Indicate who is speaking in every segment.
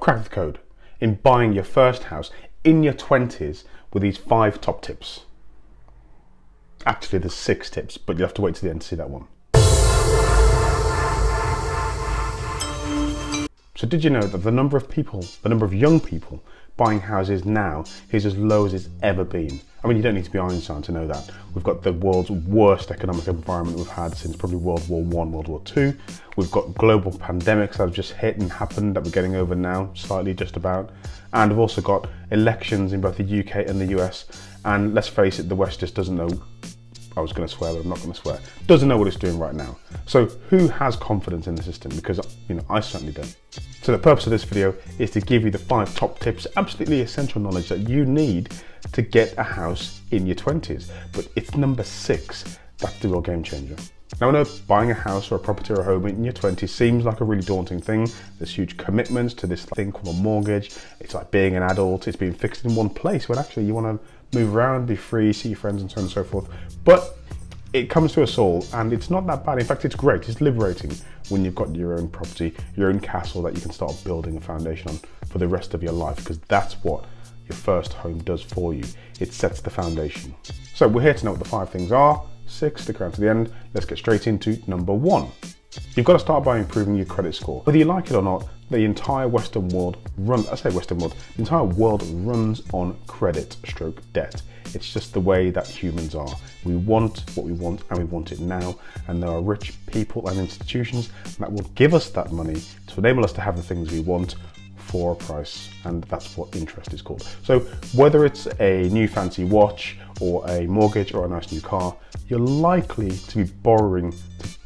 Speaker 1: crack the code in buying your first house in your 20s with these 5 top tips. Actually, there's 6 tips, but you'll have to wait to the end to see that one. So did you know that the number of young people buying houses now is as low as it's ever been? I mean, you don't need to be Einstein to know that. We've got the world's worst economic environment we've had since probably World War I, World War II. We've got global pandemics that have just hit and happened that we're getting over now, slightly just about. And we've also got elections in both the UK and the US. And let's face it, the West just doesn't know. I was going to swear, but I'm not going to swear. Doesn't know what it's doing right now. So who has confidence in the system? Because, I certainly don't. So the purpose of this video is to give you the 5 top tips, absolutely essential knowledge that you need to get a house in your 20s. But it's number 6 that's the real game changer. Now I know buying a house or a property or a home in your 20s seems like a really daunting thing. There's huge commitments to this thing called a mortgage. It's like being an adult. It's being fixed in one place when actually you want to move around, be free, see your friends and so on and so forth. But it comes to us all, and it's not that bad. In fact, it's great. It's liberating when you've got your own property, your own castle that you can start building a foundation on for the rest of your life, because that's what your first home does for you. It sets the foundation. So we're here to know what the 5 things are. 6, stick around to the end. Let's get straight into number 1. You've got to start by improving your credit score. Whether you like it or not, the entire Western world the entire world runs on credit/debt. It's just the way that humans are. We want what we want and we want it now. And there are rich people and institutions that will give us that money to enable us to have the things we want for a price. And that's what interest is called. So whether it's a new fancy watch or a mortgage or a nice new car, you're likely to be borrowing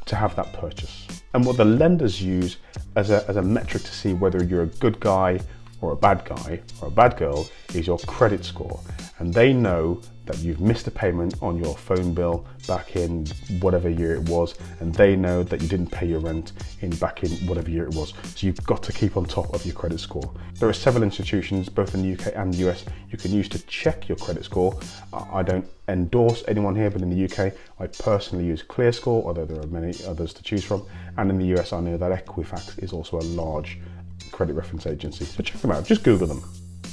Speaker 1: to have that purchase. And what the lenders use as a metric to see whether you're a good guy or a bad guy or a bad girl is your credit score. And they know that you've missed a payment on your phone bill back in whatever year it was, and they know that you didn't pay your rent back in whatever year it was. So you've got to keep on top of your credit score. There are several institutions, both in the UK and the US, you can use to check your credit score. I don't endorse anyone here, but in the UK, I personally use ClearScore, although there are many others to choose from. And in the US, I know that Equifax is also a large credit reference agency. So check them out, just Google them.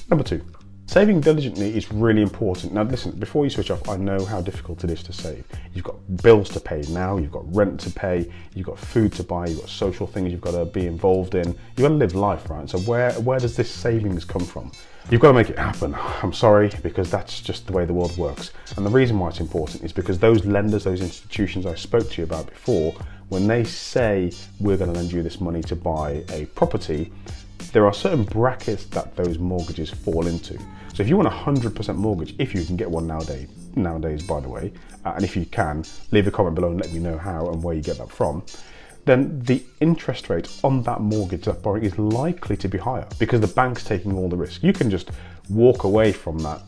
Speaker 1: Number 2. Saving diligently is really important. Now listen, before you switch off, I know how difficult it is to save. You've got bills to pay now, you've got rent to pay, you've got food to buy, you've got social things you've got to be involved in. You've got to live life, right? So where does this savings come from? You've got to make it happen. I'm sorry, because that's just the way the world works. And the reason why it's important is because those lenders, those institutions I spoke to you about before, when they say we're going to lend you this money to buy a property, there are certain brackets that those mortgages fall into. So if you want a 100% mortgage, if you can get one nowadays by the way, and if you can, leave a comment below and let me know how and where you get that from, then the interest rate on that mortgage, that borrowing, is likely to be higher because the bank's taking all the risk. You can just walk away from that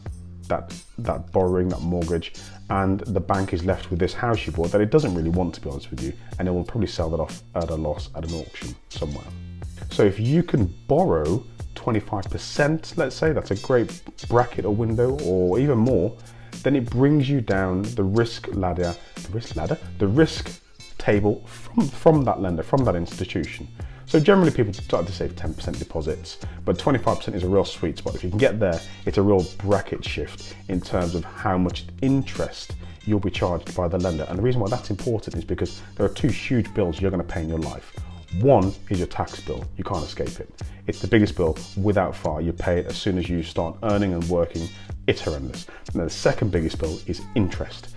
Speaker 1: borrowing, that mortgage, and the bank is left with this house you bought that it doesn't really want, to be honest with you, and it will probably sell that off at a loss at an auction somewhere. So if you can borrow 25%, let's say, that's a great bracket or window, or even more, then it brings you down the risk table from that lender, from that institution. So generally people start to save 10% deposits, but 25% is a real sweet spot. If you can get there, it's a real bracket shift in terms of how much interest you'll be charged by the lender. And the reason why that's important is because there are 2 huge bills you're going to pay in your life. One is your tax bill. You can't escape it. It's the biggest bill without far. You pay it as soon as you start earning and working. It's horrendous. And then the second biggest bill is interest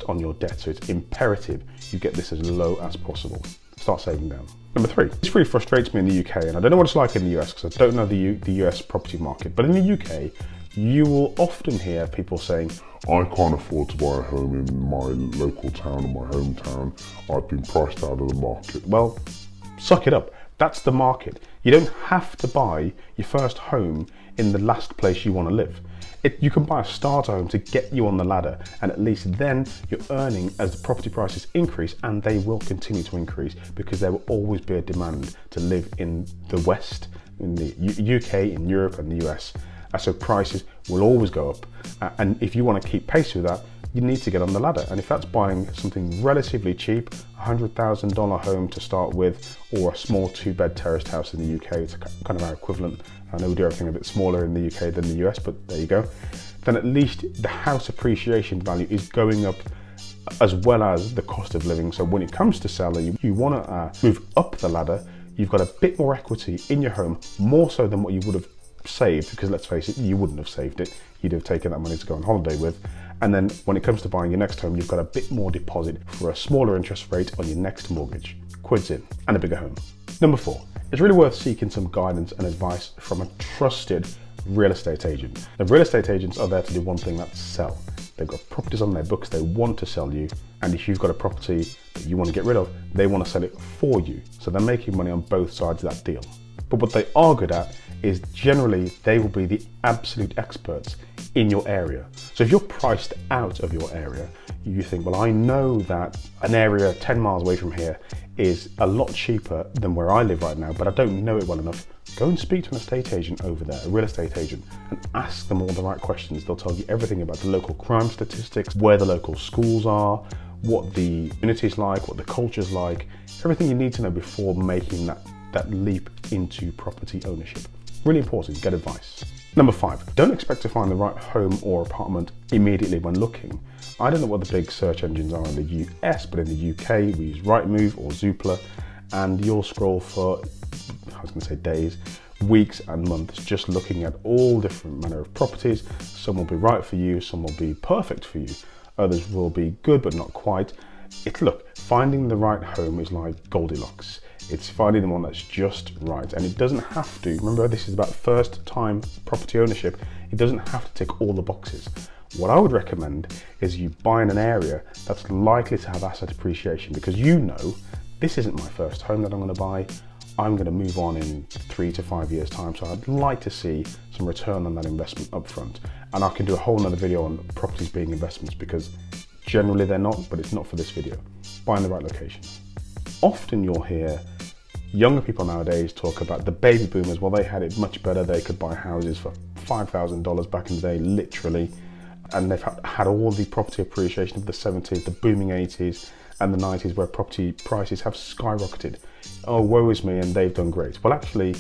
Speaker 1: on your debt. So it's imperative you get this as low as possible. Start saving down. Number 3, this really frustrates me in the UK, and I don't know what it's like in the US because I don't know the US property market, but in the UK, you will often hear people saying,
Speaker 2: I can't afford to buy a home in my local town or my hometown. I've been priced out of the market.
Speaker 1: Well, suck it up. That's the market. You don't have to buy your first home in the last place you want to live. You can buy a starter home to get you on the ladder, and at least then you're earning as the property prices increase, and they will continue to increase because there will always be a demand to live in the West, in the UK, in Europe and the US. So prices will always go up, and if you want to keep pace with that, you need to get on the ladder. And if that's buying something relatively cheap, $100,000 home to start with, or a small 2-bed terraced house in the UK, it's kind of our equivalent. I know we do everything a bit smaller in the UK than the US, but there you go. Then at least the house appreciation value is going up as well as the cost of living. So when it comes to selling, you want to move up the ladder. You've got a bit more equity in your home, more so than what you would have saved, because let's face it, you wouldn't have saved it. You'd have taken that money to go on holiday with. And then when it comes to buying your next home, you've got a bit more deposit for a smaller interest rate on your next mortgage. Quids in, and a bigger home. Number 4, it's really worth seeking some guidance and advice from a trusted real estate agent. The real estate agents are there to do one thing, that's sell. They've got properties on their books they want to sell you, and if you've got a property that you want to get rid of, they want to sell it for you. So they're making money on both sides of that deal. But what they are good at is generally they will be the absolute experts in your area. So if you're priced out of your area, you think, well, I know that an area 10 miles away from here is a lot cheaper than where I live right now, but I don't know it well enough. Go and speak to an estate agent over there, a real estate agent, and ask them all the right questions. They'll tell you everything about the local crime statistics, where the local schools are, what the community's like, what the culture's like, everything you need to know before making that leap into property ownership. Really important, get advice. Number 5, don't expect to find the right home or apartment immediately when looking. I don't know what the big search engines are in the US, but in the UK we use Rightmove or Zoopla, and you'll scroll for, I was going to say days, weeks and months, just looking at all different manner of properties. Some will be right for you, some will be perfect for you, others will be good but not quite. Look, finding the right home is like Goldilocks. It's finding the one that's just right, and it doesn't have to. Remember, this is about first time property ownership. It doesn't have to tick all the boxes. What I would recommend is you buy in an area that's likely to have asset appreciation, because you know, this isn't my first home that I'm going to buy. I'm going to move on in 3 to 5 years time, so I'd like to see some return on that investment up front. And I can do a whole nother video on properties being investments, because generally they're not, but it's not for this video. Buy in the right location. Often you'll hear younger people nowadays talk about the baby boomers. Well, they had it much better. They could buy houses for $5,000 back in the day, literally. And they've had all the property appreciation of the 70s, the booming 80s and the 90s, where property prices have skyrocketed. Oh, woe is me, and they've done great. Well, actually,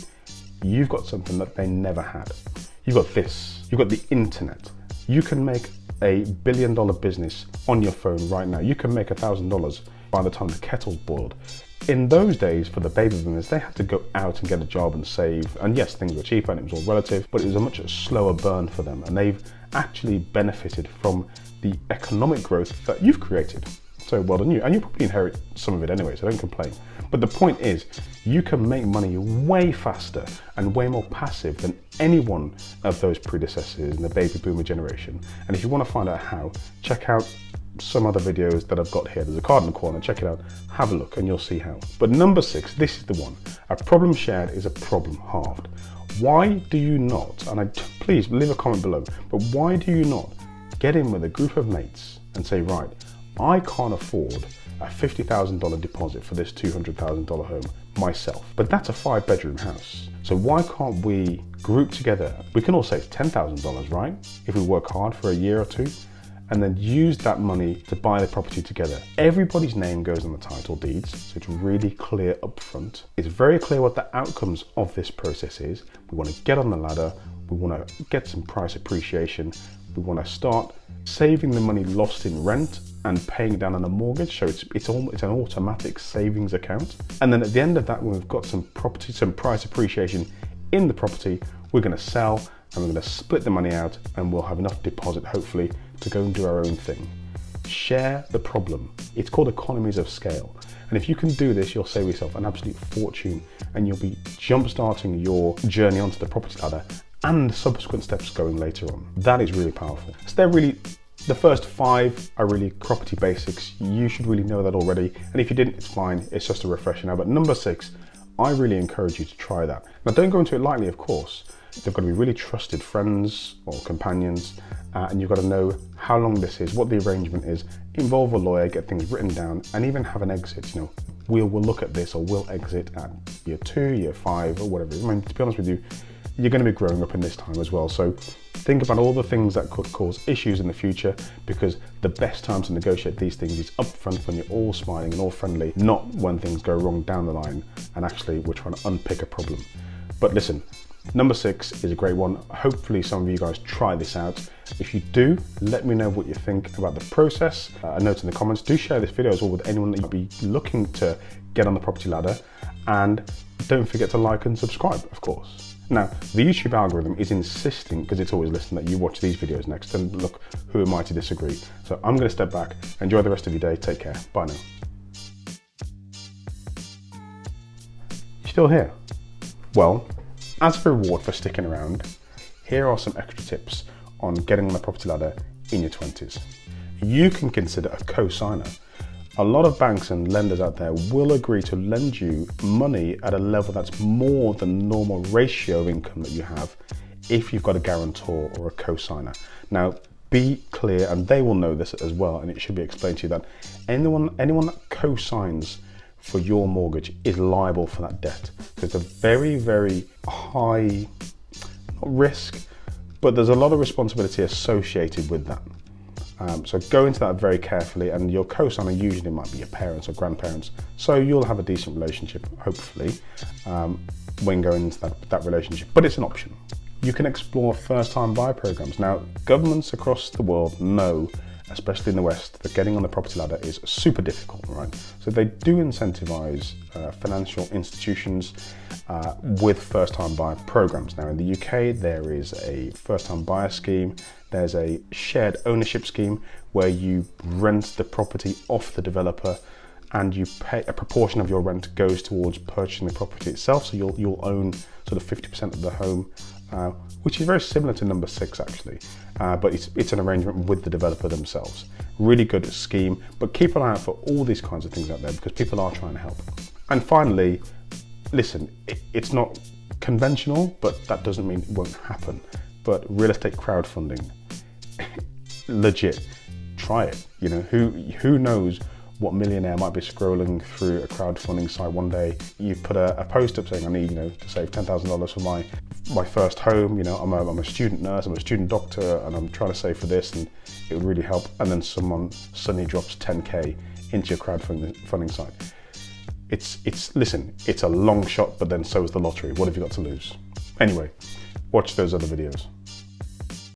Speaker 1: you've got something that they never had. You've got this, you've got the internet. You can make a $1 billion business on your phone right now. You can make $1,000 by the time the kettle's boiled. In those days, for the baby boomers, they had to go out and get a job and save. And yes, things were cheaper and it was all relative, but it was a much slower burn for them. And they've actually benefited from the economic growth that you've created. So well done you. And you'll probably inherit some of it anyway, so don't complain. But the point is, you can make money way faster and way more passive than any one of those predecessors in the baby boomer generation. And if you want to find out how, check out some other videos that I've got here. There's a card in the corner, check it out, have a look and you'll see how. But number 6, this is the one. A problem shared is a problem halved. Why do you not, and please leave a comment below, but why do you not get in with a group of mates and say, right, I can't afford a $50,000 deposit for this $200,000 home myself, but that's a 5-bedroom house. So why can't we group together? We can all save $10,000, right? If we work hard for a year or two, and then use that money to buy the property together. Everybody's name goes on the title deeds, so it's really clear up front. It's very clear what the outcomes of this process is. We want to get on the ladder, we want to get some price appreciation, we want to start saving the money lost in rent and paying down on a mortgage, so it's an automatic savings account. And then at the end of that, when we've got some price appreciation in the property, we're going to sell and we're going to split the money out, and we'll have enough deposit, hopefully, to go and do our own thing. Share the problem. It's called economies of scale. And if you can do this, you'll save yourself an absolute fortune, and you'll be jump-starting your journey onto the property ladder and subsequent steps going later on. That is really powerful. So they're really, the first 5 are really property basics. You should really know that already. And if you didn't, it's fine. It's just a refresher now. But number 6, I really encourage you to try that. Now, don't go into it lightly, of course. They've got to be really trusted friends or companions, and you've got to know how long this is, what the arrangement is, involve a lawyer, get things written down, and even have an exit. You know, we'll look at this, or we'll exit at year 2, year 5, or whatever. I mean, to be honest with you, you're going to be growing up in this time as well. So think about all the things that could cause issues in the future, because the best time to negotiate these things is up front when you're all smiling and all friendly, not when things go wrong down the line and actually we're trying to unpick a problem. But listen, number 6 is a great one. Hopefully some of you guys try this out. If you do, let me know what you think about the process. A note in the comments. Do share this video as well with anyone that you'd be looking to get on the property ladder. And don't forget to like and subscribe, of course. Now, the YouTube algorithm is insisting, because it's always listening, that you watch these videos next, and look, who am I to disagree? So I'm going to step back. Enjoy the rest of your day. Take care. Bye now. You still here? Well, as a reward for sticking around, here are some extra tips on getting on the property ladder in your 20s. You can consider a co-signer. A lot of banks and lenders out there will agree to lend you money at a level that's more than the normal ratio of income that you have if you've got a guarantor or a co-signer. Now, be clear, and they will know this as well, and it should be explained to you that anyone that co-signs for your mortgage is liable for that debt. So it's a very, very high, not risk, but there's a lot of responsibility associated with that. So go into that very carefully, and your co-signer usually might be your parents or grandparents, so you'll have a decent relationship, hopefully, when going into that relationship, but it's an option. You can explore first-time buyer programs. Now, governments across the world know, especially in the West, that getting on the property ladder is super difficult, right? So they do incentivize financial institutions with first-time buyer programs. Now in the UK, there is a first-time buyer scheme. There's a shared ownership scheme where you rent the property off the developer, and you pay a proportion of your rent goes towards purchasing the property itself. So you'll own sort of 50% of the home, which is very similar to number 6 actually, but it's an arrangement with the developer themselves. Really good scheme, but keep an eye out for all these kinds of things out there, because people are trying to help. And finally, listen, it's not conventional, but that doesn't mean it won't happen. But real estate crowdfunding, legit, try it. You know, who knows what millionaire might be scrolling through a crowdfunding site one day. You put a post up saying, I need, to save $10,000 for my first home. I'm a student nurse, I'm a student doctor, and I'm trying to save for this, and it would really help. And then someone suddenly drops 10K into your crowdfunding site. Listen, it's a long shot, but then so is the lottery. What have you got to lose? Anyway, watch those other videos.